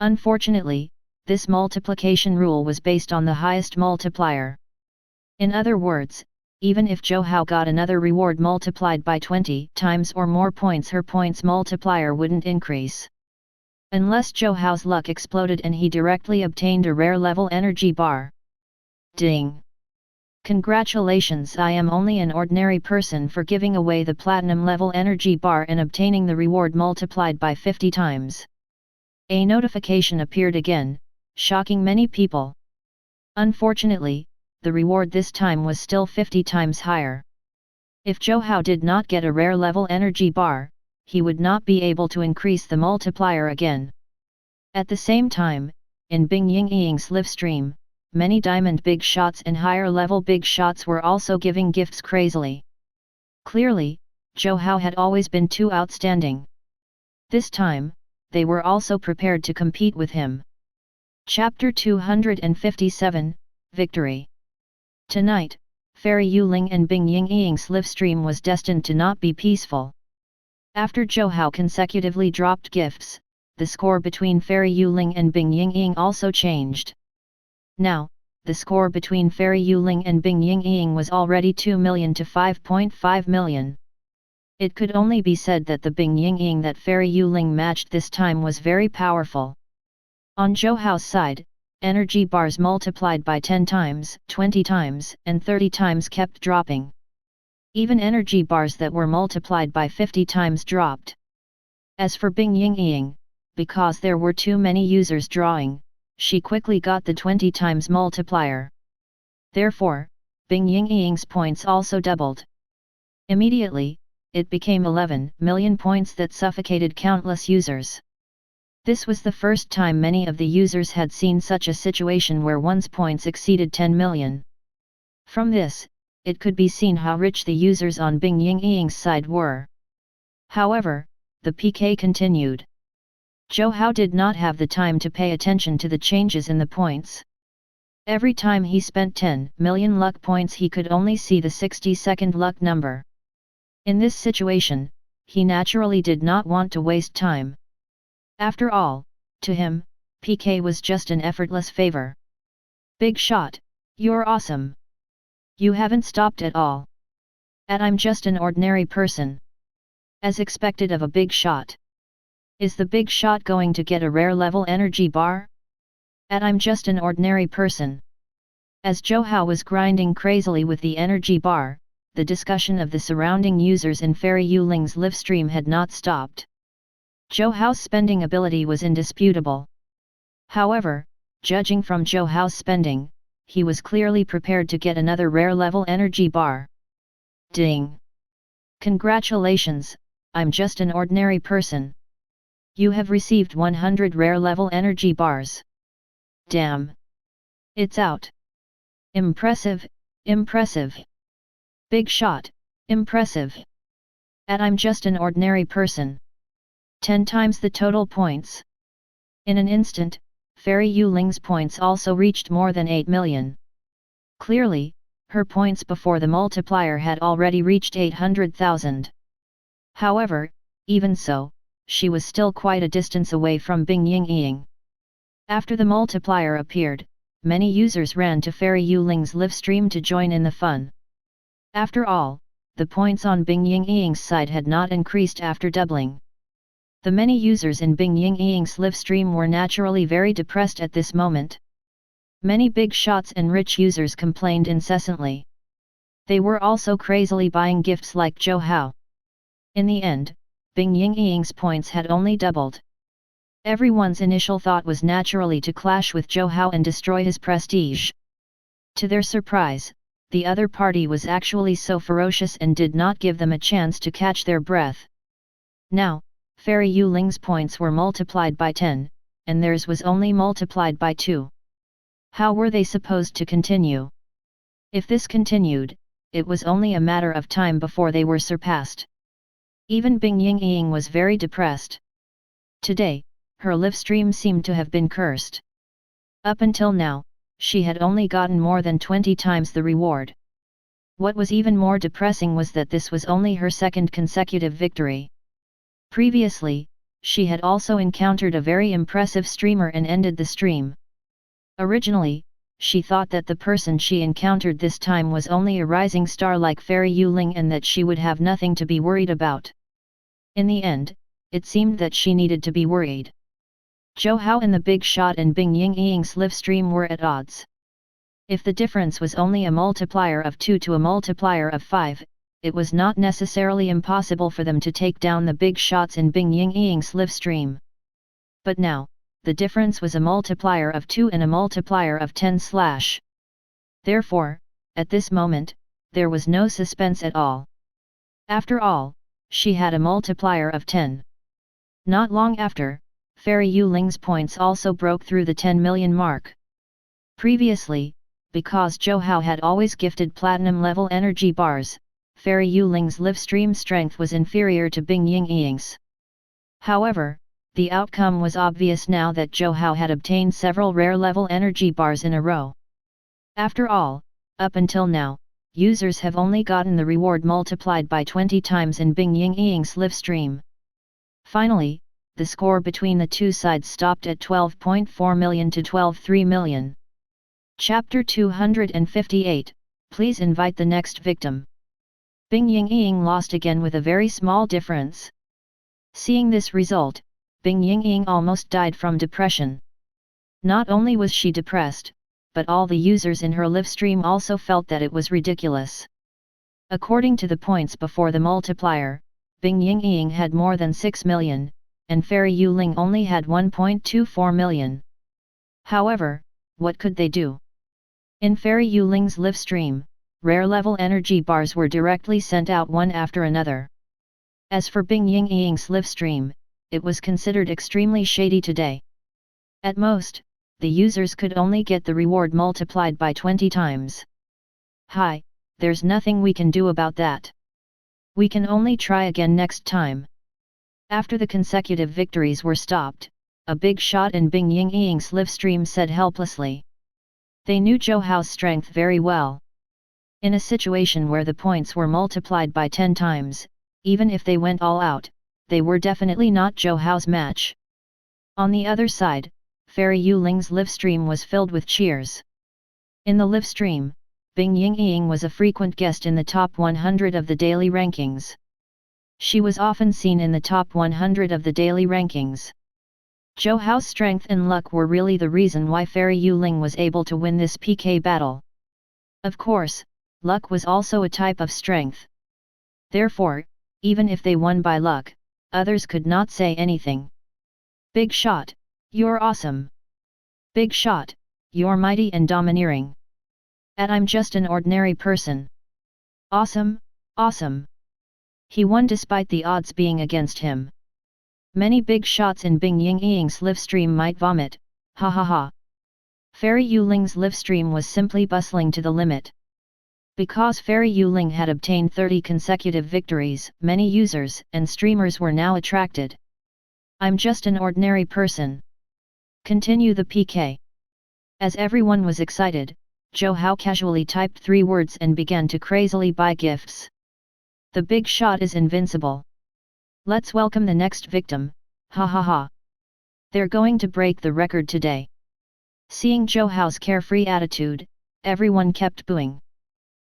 Unfortunately, this multiplication rule was based on the highest multiplier. In other words, even if Zhou Hao got another reward multiplied by 20 times or more points, her points multiplier wouldn't increase. Unless Zhou Hao's luck exploded and he directly obtained a rare level energy bar. Ding! Congratulations, I am only an ordinary person for giving away the platinum level energy bar and obtaining the reward multiplied by 50 times. A notification appeared again, shocking many people. Unfortunately, the reward this time was still 50 times higher. If Zhou Hao did not get a rare level energy bar, he would not be able to increase the multiplier again. At the same time, in Bing Yingying's Livestream, many diamond big shots and higher level big shots were also giving gifts crazily. Clearly, Zhou Hao had always been too outstanding. This time, they were also prepared to compete with him. Chapter 257, Victory. Tonight, Fairy Yu Ling and Bing Yingying's Livestream was destined to not be peaceful. After Zhou Hao consecutively dropped gifts, the score between Fairy Yu Ling and Bing Yingying also changed. Now, the score between Fairy Yu Ling and Bing Yingying was already 2 million to 5.5 million. It could only be said that the Bing Yingying that Fairy Yu Ling matched this time was very powerful. On Zhou Hao's side, energy bars multiplied by 10 times, 20 times, and 30 times kept dropping. Even energy bars that were multiplied by 50 times dropped. As for Bing Yingying, because there were too many users drawing, she quickly got the 20 times multiplier. Therefore, Bing Yingying's points also doubled. Immediately, it became 11 million points that suffocated countless users. This was the first time many of the users had seen such a situation where one's points exceeded 10 million. From this, it could be seen how rich the users on Bing Yingying's side were. However, the PK continued. Zhou Hao did not have the time to pay attention to the changes in the points. Every time he spent 10 million luck points, he could only see the 60-second luck number. In this situation, he naturally did not want to waste time. After all, to him, PK was just an effortless favor. Big shot, you're awesome. You haven't stopped at all. I'm just an ordinary person. As expected of a big shot. Is the big shot going to get a rare level energy bar? I'm just an ordinary person. As Zhou Hao was grinding crazily with the energy bar, the discussion of the surrounding users in Fairy Yu Ling's Livestream had not stopped. Zhou Hao's spending ability was indisputable. However, judging from Zhou Hao's spending, he was clearly prepared to get another rare level energy bar. Ding! Congratulations, I'm just an ordinary person. You have received 100 rare level energy bars. Damn! It's out! Impressive, impressive! Big shot, impressive! And I'm just an ordinary person. 10 times the total points. In an instant, Fairy Yuling's points also reached more than 8 million. Clearly, her points before the multiplier had already reached 800,000. However, even so, she was still quite a distance away from Bing Yingying. After the multiplier appeared, many users ran to Fairy Yuling's Livestream to join in the fun. After all, the points on Bing Yingying's side had not increased after doubling. The many users in Bing Yingying's Livestream were naturally very depressed at this moment. Many big shots and rich users complained incessantly. They were also crazily buying gifts like Zhou Hao. In the end, Bing Yingying's points had only doubled. Everyone's initial thought was naturally to clash with Zhou Hao and destroy his prestige. To their surprise, the other party was actually so ferocious and did not give them a chance to catch their breath. Now, Fairy Yuling's points were multiplied by 10, and theirs was only multiplied by 2. How were they supposed to continue? If this continued, it was only a matter of time before they were surpassed. Even Bing Yingying was very depressed. Today, her livestream seemed to have been cursed. Up until now, she had only gotten more than 20 times the reward. What was even more depressing was that this was only her second consecutive victory. Previously, she had also encountered a very impressive streamer and ended the stream. Originally, she thought that the person she encountered this time was only a rising star like Fairy Yuling and that she would have nothing to be worried about. In the end, it seemed that she needed to be worried. Zhou Hao and the Big Shot and Bing Yingying's livestream were at odds. If the difference was only a multiplier of 2 to a multiplier of 5, it was not necessarily impossible for them to take down the Big Shots in Bing Yingying's livestream. But now, the difference was a multiplier of 2 and a multiplier of 10 /. Therefore, at this moment, there was no suspense at all. After all, she had a multiplier of 10. Not long after, Fairy Yuling's points also broke through the 10 million mark. Previously, because Zhou Hao had always gifted platinum level energy bars, Fairy Yuling's livestream strength was inferior to Bing Yingying's. However, the outcome was obvious now that Zhou Hao had obtained several rare level energy bars in a row. After all, up until now, users have only gotten the reward multiplied by 20 times in Bing Yingying's livestream. Finally, the score between the two sides stopped at 12.4 million to 12.3 million. Chapter 258, Please invite the next victim. Bing Yingying lost again with a very small difference. Seeing this result, Bing Yingying almost died from depression. Not only was she depressed, but all the users in her livestream also felt that it was ridiculous. According to the points before the multiplier, Bing Yingying had more than 6 million, and Fairy Yuling only had 1.24 million. However, what could they do? In Fairy Yuling's livestream, rare level energy bars were directly sent out one after another. As for Bing Yingying's livestream, it was considered extremely shady today. At most, the users could only get the reward multiplied by 20 times. Hi, there's nothing we can do about that. We can only try again next time. After the consecutive victories were stopped, a Big Shot in Bing Yingying's livestream said helplessly. They knew Zhou Hao's strength very well. In a situation where the points were multiplied by 10 times, even if they went all out, they were definitely not Zhou Hao's match. On the other side, Fairy Yuling's livestream was filled with cheers. In the livestream, Bing Yingying was a frequent guest in the top 100 of the daily rankings. She was often seen in the top 100 of the daily rankings. Zhou Hao's strength and luck were really the reason why Fairy Yuling was able to win this PK battle. Of course, luck was also a type of strength. Therefore, even if they won by luck, others could not say anything. Big Shot, you're awesome. Big Shot, you're mighty and domineering. And I'm just an ordinary person. Awesome, awesome. He won despite the odds being against him. Many big shots in Bing Ying Ying's livestream might vomit, ha ha ha. Fairy Yuling's livestream was simply bustling to the limit. Because Fairy Yuling had obtained 30 consecutive victories, many users and streamers were now attracted. I'm just an ordinary person. Continue the PK. As everyone was excited, Zhou Hao casually typed 3 words and began to crazily buy gifts. The big shot is invincible. Let's welcome the next victim, ha ha ha. They're going to break the record today. Seeing Zhou Hao's carefree attitude, everyone kept booing.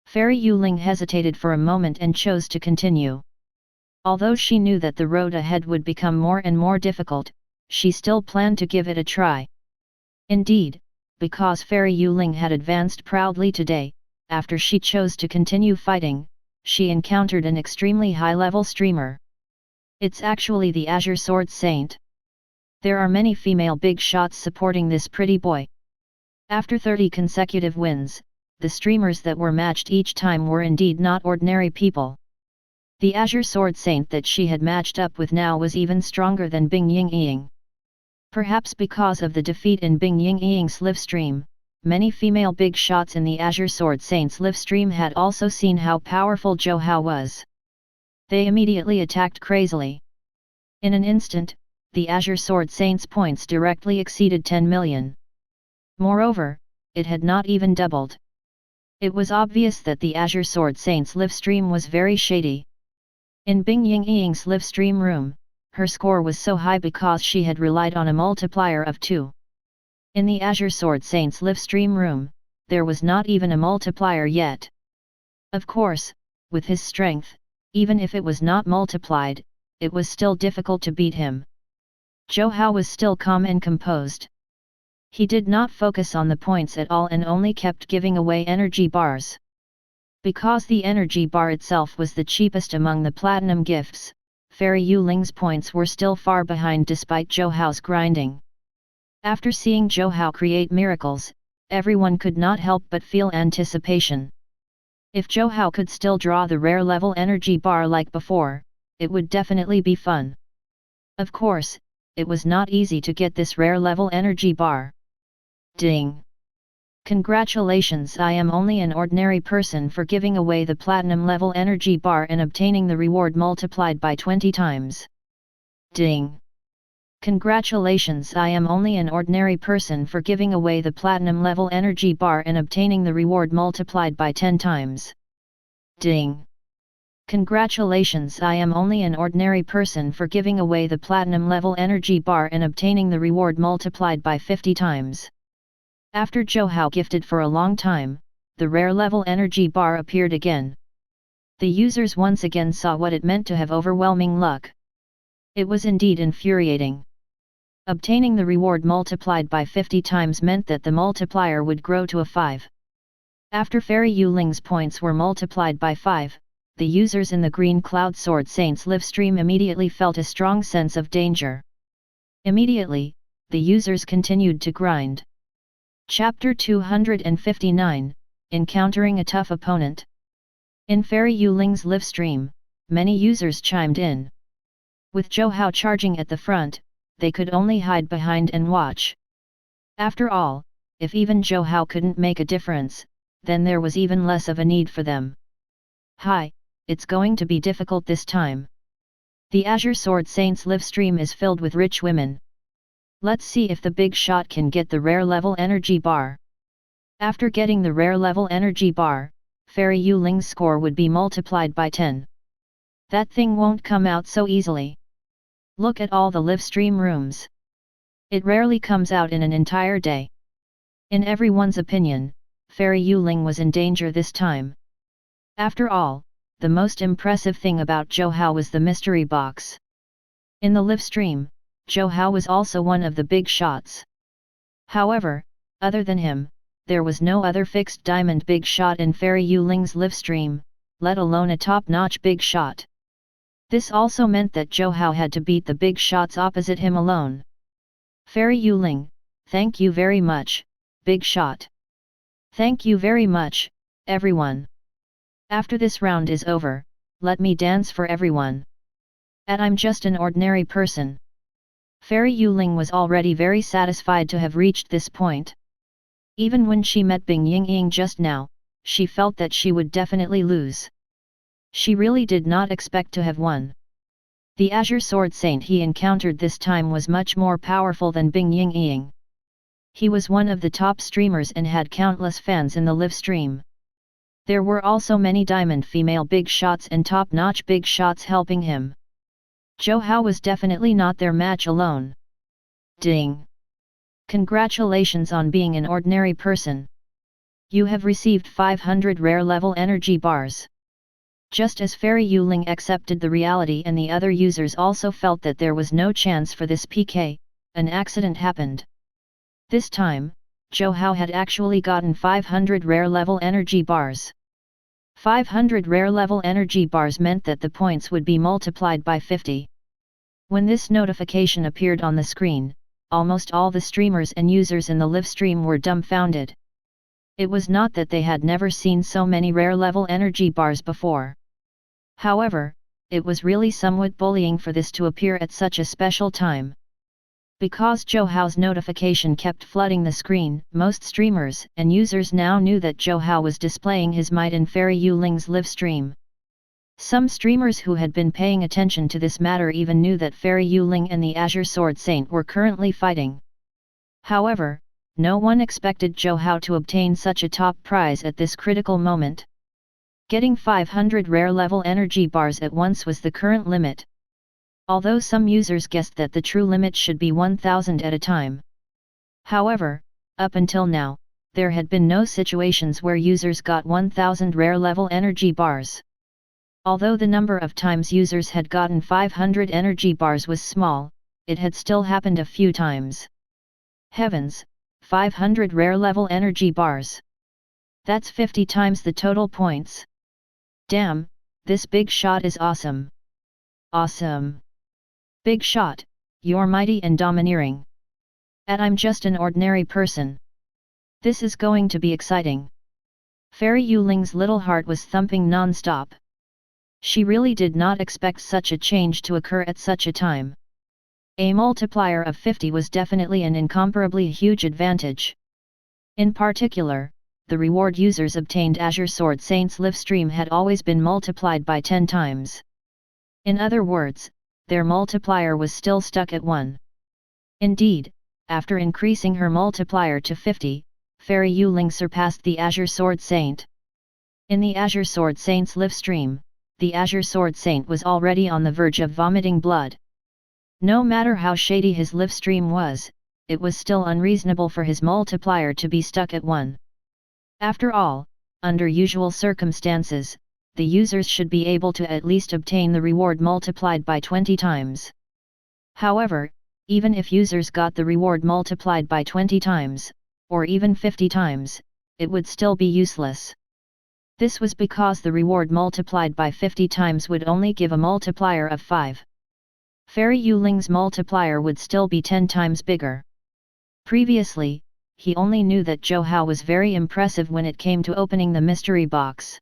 Fairy Yuling hesitated for a moment and chose to continue. Although she knew that the road ahead would become more and more difficult, she still planned to give it a try. Indeed, because Fairy Yuling had advanced proudly today, after she chose to continue fighting, she encountered an extremely high-level streamer. It's actually the Azure Sword Saint. There are many female big shots supporting this pretty boy. After 30 consecutive wins, the streamers that were matched each time were indeed not ordinary people. The Azure Sword Saint that she had matched up with now was even stronger than Bing Ying Ying. Perhaps because of the defeat in Bing Ying Ying's livestream, many female big shots in the Azure Sword Saint's livestream had also seen how powerful Zhou Hao was. They immediately attacked crazily. In an instant, the Azure Sword Saint's points directly exceeded 10 million. Moreover, it had not even doubled. It was obvious that the Azure Sword Saint's livestream was very shady. In Bing Ying Ying's livestream room, her score was so high because she had relied on a multiplier of 2. In the Azure Sword Saint's livestream room, there was not even a multiplier yet. Of course, with his strength, even if it was not multiplied, it was still difficult to beat him. Zhou Hao was still calm and composed. He did not focus on the points at all and only kept giving away energy bars. Because the energy bar itself was the cheapest among the platinum gifts, Fairy Yuling's points were still far behind despite Zhou Hao's grinding. After seeing Zhou Hao create miracles, everyone could not help but feel anticipation. If Zhou Hao could still draw the rare level energy bar like before, it would definitely be fun. Of course, it was not easy to get this rare level energy bar. Ding! Congratulations, I am only an ordinary person for giving away the platinum level energy bar and obtaining the reward multiplied by 20 times. Ding! Congratulations, I am only an ordinary person for giving away the platinum level energy bar and obtaining the reward multiplied by 10 times. Ding! Congratulations, I am only an ordinary person for giving away the platinum level energy bar and obtaining the reward multiplied by 50 times. After Zhou Hao gifted for a long time, the rare level energy bar appeared again. The users once again saw what it meant to have overwhelming luck. It was indeed infuriating. Obtaining the reward multiplied by 50 times meant that the multiplier would grow to a 5. After Fairy Yuling's points were multiplied by 5, the users in the Green Cloud Sword Saint's livestream immediately felt a strong sense of danger. Immediately, the users continued to grind. Chapter 259, Encountering a Tough Opponent. In Fairy Yuling's livestream, many users chimed in. With Zhou Hao charging at the front, they could only hide behind and watch. After all, if even Zhou Hao couldn't make a difference, then there was even less of a need for them. Hi, it's going to be difficult this time. The Azure Sword Saint's livestream is filled with rich women. Let's see if the big shot can get the rare level energy bar. After getting the rare level energy bar, Fairy Yuling's score would be multiplied by 10. That thing won't come out so easily. Look at all the livestream rooms. It rarely comes out in an entire day. In everyone's opinion, Fairy Yuling was in danger this time. After all, the most impressive thing about Zhou Hao was the mystery box. In the livestream, Zhou Hao was also one of the big shots. However, other than him, there was no other fixed diamond big shot in Fairy Yuling's livestream, let alone a top-notch big shot. This also meant that Zhou Hao had to beat the big shots opposite him alone. Fairy Yuling, thank you very much, big shot. Thank you very much, everyone. After this round is over, let me dance for everyone. I'm just an ordinary person. Fairy Yuling was already very satisfied to have reached this point. Even when she met Bing Yingying just now, she felt that she would definitely lose. She really did not expect to have won. The Azure Sword Saint he encountered this time was much more powerful than Bing Yingying. He was one of the top streamers and had countless fans in the Livestream. There were also many diamond female big shots and top-notch big shots helping him. Zhou Hao was definitely not their match alone. Ding! Congratulations on being an ordinary person. You have received 500 rare level energy bars. Just as Fairy Yuling accepted the reality and the other users also felt that there was no chance for this PK, an accident happened. This time, Zhou Hao had actually gotten 500 rare level energy bars. 500 rare level energy bars meant that the points would be multiplied by 50. When this notification appeared on the screen, almost all the streamers and users in the Livestream were dumbfounded. It was not that they had never seen so many rare level energy bars before. However, it was really somewhat bullying for this to appear at such a special time. Because Zhou Hao's notification kept flooding the screen, most streamers and users now knew that Zhou Hao was displaying his might in Fairy Yuling's Livestream. Some streamers who had been paying attention to this matter even knew that Fairy Yuling and the Azure Sword Saint were currently fighting. However, no one expected Zhou Hao to obtain such a top prize at this critical moment. Getting 500 rare level energy bars at once was the current limit. Although some users guessed that the true limit should be 1000 at a time. However, up until now, there had been no situations where users got 1000 rare level energy bars. Although the number of times users had gotten 500 energy bars was small, it had still happened a few times. Heavens, 500 rare level energy bars. That's 50 times the total points. Damn, this big shot is awesome. Awesome. Big shot, you're mighty and domineering. And I'm just an ordinary person. This is going to be exciting. Fairy Yuling's little heart was thumping non-stop. She really did not expect such a change to occur at such a time. A multiplier of 50 was definitely an incomparably huge advantage. In particular, the reward users obtained Azure Sword Saint's Livestream had always been multiplied by 10 times. In other words, their multiplier was still stuck at 1. Indeed, after increasing her multiplier to 50, Fairy Yuling surpassed the Azure Sword Saint. In the Azure Sword Saint's Livestream, the Azure Sword Saint was already on the verge of vomiting blood. No matter how shady his Livestream was, it was still unreasonable for his multiplier to be stuck at 1. After all, under usual circumstances, the users should be able to at least obtain the reward multiplied by 20 times. However, even if users got the reward multiplied by 20 times, or even 50 times, it would still be useless. This was because the reward multiplied by 50 times would only give a multiplier of 5. Fairy Yuling's multiplier would still be 10 times bigger. Previously, he only knew that Zhou Hao was very impressive when it came to opening the mystery box.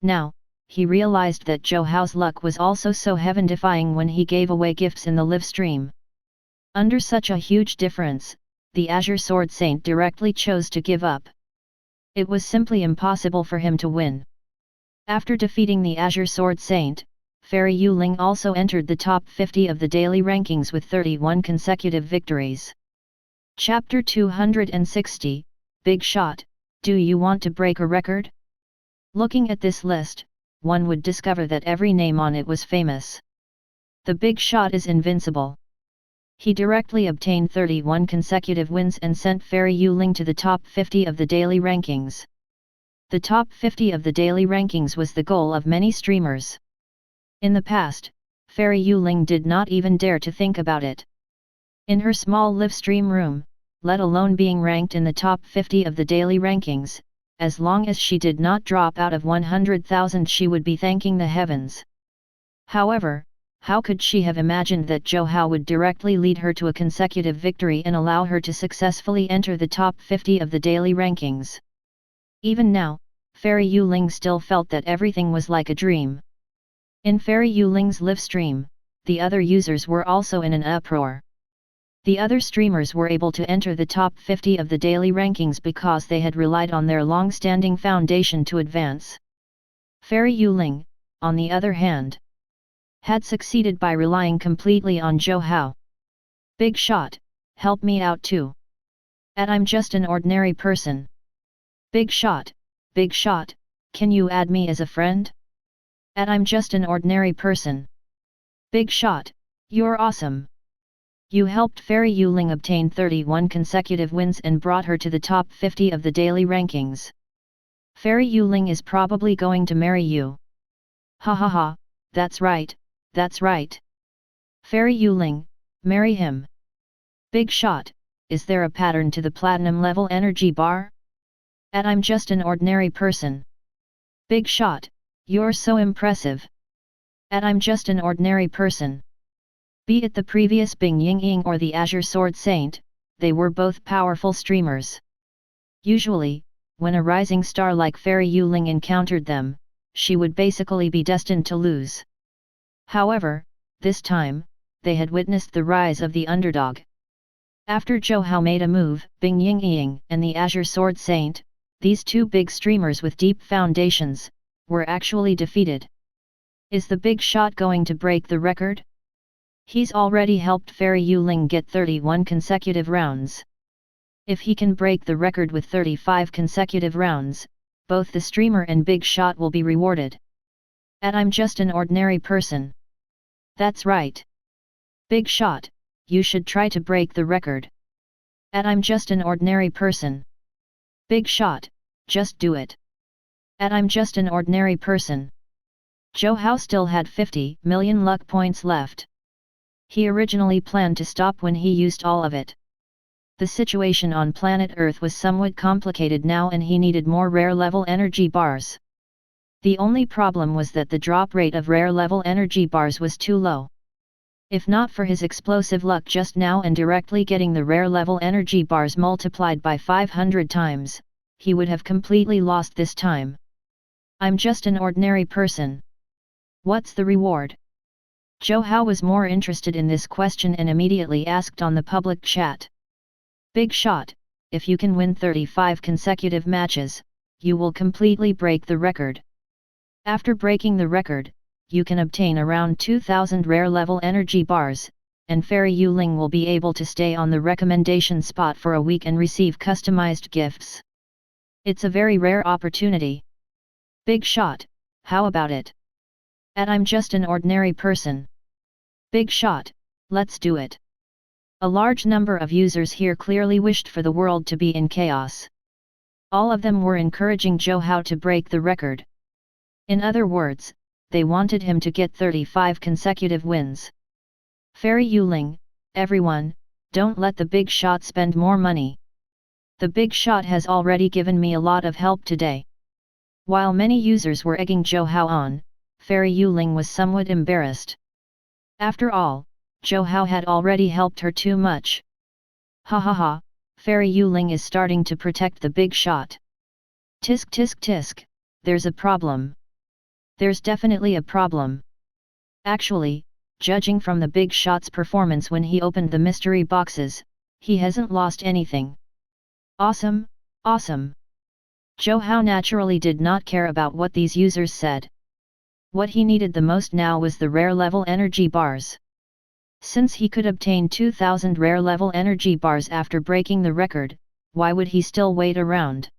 Now, he realized that Zhou Hao's luck was also so heaven-defying when he gave away gifts in the Livestream. Under such a huge difference, the Azure Sword Saint directly chose to give up. It was simply impossible for him to win. After defeating the Azure Sword Saint, Fairy Yuling also entered the top 50 of the daily rankings with 31 consecutive victories. Chapter 260, Big Shot, Do you want to break a record? Looking at this list, one would discover that every name on it was famous. The Big Shot is invincible. He directly obtained 31 consecutive wins and sent Fairy Yuling to the top 50 of the daily rankings. The top 50 of the daily rankings was the goal of many streamers. In the past, Fairy Yuling did not even dare to think about it. In her small Livestream room, let alone being ranked in the top 50 of the daily rankings, as long as she did not drop out of 100,000 she would be thanking the heavens. However, how could she have imagined that Zhou Hao would directly lead her to a consecutive victory and allow her to successfully enter the top 50 of the daily rankings? Even now, Fairy Yuling still felt that everything was like a dream. In Fairy Yuling's Livestream, the other users were also in an uproar. The other streamers were able to enter the top 50 of the daily rankings because they had relied on their long-standing foundation to advance. Fairy Yuling, on the other hand, had succeeded by relying completely on Zhou Hao. Big shot, help me out too. And I'm just an ordinary person. Big shot, can you add me as a friend? And I'm just an ordinary person. Big shot, you're awesome. You helped Fairy Yuling obtain 31 consecutive wins and brought her to the top 50 of the daily rankings. Fairy Yuling is probably going to marry you. Ha ha ha, that's right, that's right. Fairy Yuling, marry him. Big shot, is there a pattern to the platinum level energy bar? And I'm just an ordinary person. Big shot, you're so impressive. And I'm just an ordinary person. Be it the previous Bing Yingying or the Azure Sword Saint, they were both powerful streamers. Usually, when a rising star like Fairy Yuling encountered them, she would basically be destined to lose. However, this time, they had witnessed the rise of the underdog. After Zhou Hao made a move, Bing Yingying and the Azure Sword Saint, these two big streamers with deep foundations, were actually defeated. Is the big shot going to break the record? He's already helped Fairy Yuling get 31 consecutive rounds. If he can break the record with 35 consecutive rounds, both the streamer and big shot will be rewarded. And I'm just an ordinary person. That's right. Big shot, you should try to break the record. And I'm just an ordinary person. Big shot, just do it. And I'm just an ordinary person. Zhou Hao still had 50 million luck points left. He originally planned to stop when he used all of it. The situation on planet Earth was somewhat complicated now and he needed more rare level energy bars. The only problem was that the drop rate of rare level energy bars was too low. If not for his explosive luck just now and directly getting the rare level energy bars multiplied by 500 times, he would have completely lost this time. I'm just an ordinary person. What's the reward? Zhou Hao was more interested in this question and immediately asked on the public chat. Big shot, if you can win 35 consecutive matches, you will completely break the record. After breaking the record, you can obtain around 2000 rare level energy bars, and Fairy Yuling will be able to stay on the recommendation spot for a week and receive customized gifts. It's a very rare opportunity. Big shot, how about it? And I'm just an ordinary person. Big shot, let's do it. A large number of users here clearly wished for the world to be in chaos. All of them were encouraging Zhou Hao to break the record. In other words, they wanted him to get 35 consecutive wins. Fairy Yuling, everyone, don't let the big shot spend more money. The big shot has already given me a lot of help today. While many users were egging Zhou Hao on, Fairy Yuling was somewhat embarrassed. After all, Zhou Hao had already helped her too much. Ha ha ha, Fairy Yuling is starting to protect the big shot. Tisk tisk tisk, there's a problem. There's definitely a problem. Actually, judging from the big shot's performance when he opened the mystery boxes, he hasn't lost anything. Awesome, awesome. Zhou Hao naturally did not care about what these users said. What he needed the most now was the rare level energy bars. Since he could obtain 2000 rare level energy bars after breaking the record, why would he still wait around?